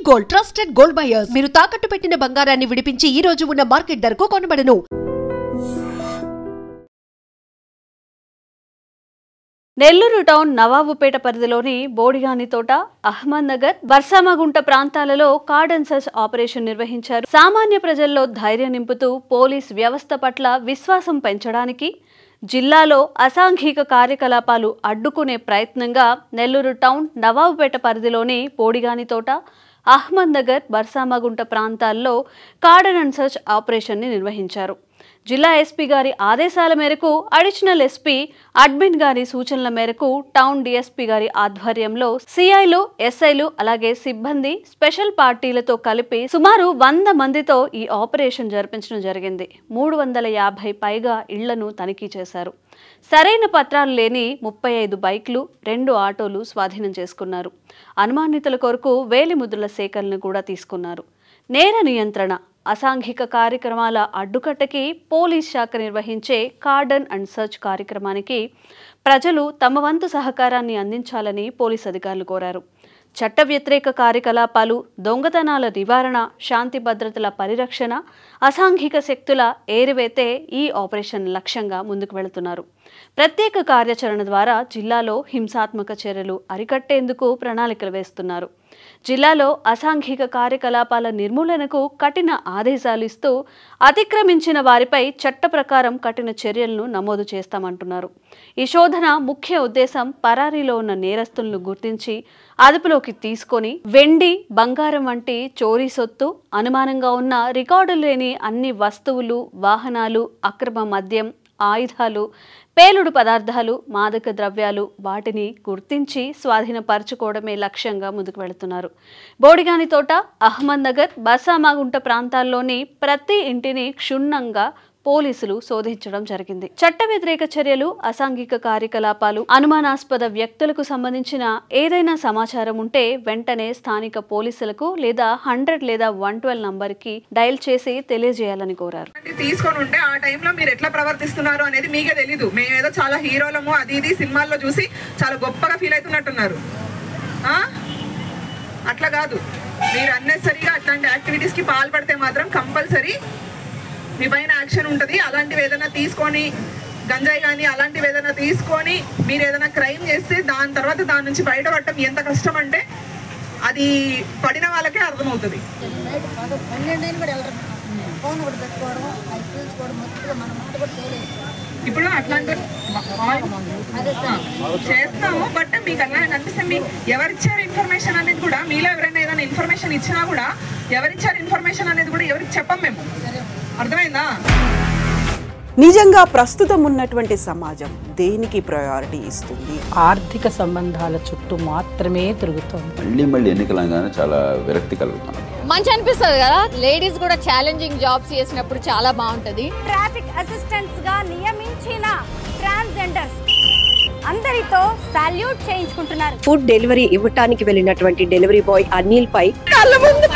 Gold trusted gold buyers మీరు తాకట్టు పెట్టిన బంగారాన్ని విడిపించి ఈ రోజు ఉన్న మార్కెట్ ధరకు కొనబడను. నెల్లూరు టౌన్ నవాబుపేట పరిధిలోని బోడిగానితోట, అహ్మద్ నగర్, బర్సామగుంట ప్రాంతాలలో కార్డన్ సర్చ్ ఆపరేషన్ నిర్వహించారు. సామాన్య ప్రజల్లో ధైర్యం నింపుతూ పోలీస్ వ్యవస్థ పట్ల విశ్వాసం పెంచడానికి జిల్లాలో అసాంఘిక కార్యకలాపాలు అడ్డుకునే ప్రయత్నంగా నెల్లూరు టౌన్ నవాబుపేట పరిధిలోని బోడిగానితోట, అహ్మద్ నగర్, బర్సామగుంట ప్రాంతాల్లో కార్డన్ సర్చ్ ఆపరేషన్ ని నిర్వహించారు. జిల్లా ఎస్పీ గారి ఆదేశాల మేరకు అడిషనల్ ఎస్పీ అడ్మిన్ గారి సూచనల మేరకు టౌన్ డిఎస్పీ గారి ఆధ్వర్యంలో సిఐలు, ఎస్ఐలు అలాగే సిబ్బంది స్పెషల్ పార్టీలతో కలిపి సుమారు 100 మందితో ఈ ఆపరేషన్ జరిపించడం జరిగింది. 350 పైగా ఇళ్లను తనిఖీ చేశారు. సరైన పత్రాలు లేని 35 బైక్లు, 2 ఆటోలు స్వాధీనం చేసుకున్నారు. అనుమానితుల కొరకు వేలిముద్రల సేకరణను కూడా తీసుకున్నారు. నేర నియంత్రణ, అసాంఘిక కార్యక్రమాల అడ్డుకట్టకి పోలీస్ శాఖ నిర్వహించే కార్డన్ అండ్ సర్చ్ కార్యక్రమానికి ప్రజలు తమ వంతు సహకారాన్ని అందించాలని పోలీస్ అధికారులు కోరారు. చట్ట వ్యతిరేక కార్యకలాపాలు, దొంగతనాల నివారణ, శాంతి భద్రతల పరిరక్షణ, అసాంఘిక శక్తుల ఏరివేతే ఈ ఆపరేషన్ లక్ష్యంగా ముందుకు వెళుతున్నారు. ప్రత్యేక కార్యాచరణ ద్వారా జిల్లాలో హింసాత్మక చర్యలు అరికట్టేందుకు ప్రణాళికలు వేస్తున్నారు. జిల్లాలో అసాంఘిక కార్యకలాపాల నిర్మూలనకు కఠిన ఆదేశాలు ఇస్తూ అతిక్రమించిన వారిపై చట్ట ప్రకారం కఠిన చర్యలను నమోదు చేస్తామంటున్నారు. ఈ శోధన ముఖ్య ఉద్దేశం పరారీలో ఉన్న నేరస్తులను గుర్తించి అదుపులోకి తీసుకొని వెండి, బంగారం వంటి చోరీ సొత్తు, అనుమానంగా ఉన్న రికార్డులు లేని అన్ని వస్తువులు, వాహనాలు, అక్రమ మద్యం, ఆయుధాలు, పేలుడు పదార్థాలు, మాదక ద్రవ్యాలు వాటిని గుర్తించి స్వాధీనపరచుకోవడమే లక్ష్యంగా ముందుకు వెళుతున్నారు. బోడిగానితోట, అహ్మద్ నగర్, బర్సామగుంట ప్రాంతాల్లోని ప్రతి ఇంటిని క్షుణ్ణంగా పోలీసులు శోధించడం జరిగింది. చట్ట వ్యతిరేక చర్యలు, అసాంఘిక కార్యకలాపాలు, అనుమానాస్పద వ్యక్తులకు సంబంధించిన ఏదైనా సమాచారం ఉంటే వెంటనే స్థానిక పోలీసులకు లేదా 100 లేదా 112 నంబర్కి డయల్ చేసి తెలియజేయాలని కోరారు. తీసుకొని ఉంటే ఆ టైంలో మీరు ఎట్లా ప్రవర్తిస్తున్నారు అనేది మీకే తెలీదు. మేమేదో చాలా హీరోలము అది ఇది సినిమాల్లో చూసి చాలా గొప్పగా ఫీల్ అవుతున్నట్టున్నారు. అట్లా కాదు. మీరు అన్నెసరిగా అట్లాంటి యాక్టివిటీస్కి పాల్పడితే మాత్రం కంపల్సరీ మీ పైన యాక్షన్ ఉంటుంది. అలాంటివి ఏదైనా తీసుకొని, గంజాయి కానీ అలాంటివి ఏదైనా తీసుకొని మీరు ఏదైనా క్రైమ్ చేస్తే దాని తర్వాత దాని నుంచి బయటపడటం ఎంత కష్టం అంటే అది పడిన వాళ్ళకే అర్థమవుతుంది. ఇప్పుడు అట్లాంటి చేస్తాము. బట్ మీకు అలా అనిపిస్తే మీ ఎవరిచ్చారు ఇన్ఫర్మేషన్ అనేది కూడా, మీలో ఎవరైనా ఏదైనా ఇన్ఫర్మేషన్ ఇచ్చినా కూడా ఎవరిచ్చారు ఇన్ఫర్మేషన్ అనేది కూడా ఎవరికి చెప్పం మేము. అర్థమైందా? నిజంగా ప్రస్తుతం ఉన్నటువంటి సమాజం దేనికి ప్రయారిటీ ఇస్తుంది? ఆర్థిక సంబంధాల చుట్టూ మాత్రమే తిరుగుతుంది. మళ్ళీ ఎన్నికలంగానే చాలా విరక్తి కలుగుతుంది. మంచి అనిపిస్తుంది కదా. లేడీస్ కూడా ఛాలెంజింగ్ జాబ్స్ చేసినప్పుడు చాలా బాగుంటది. ట్రాఫిక్ అసిస్టెంట్స్ గా నియమించిన ట్రాన్స్జెండర్స్ అందరితో సాల్యూట్ చేయించుకుంటున్నారు. ఫుడ్ డెలివరీ ఇవ్వటానికి వెళ్ళినటువంటి డెలివరీ బాయ్ అనిల్ పై కళ్ళ ముందు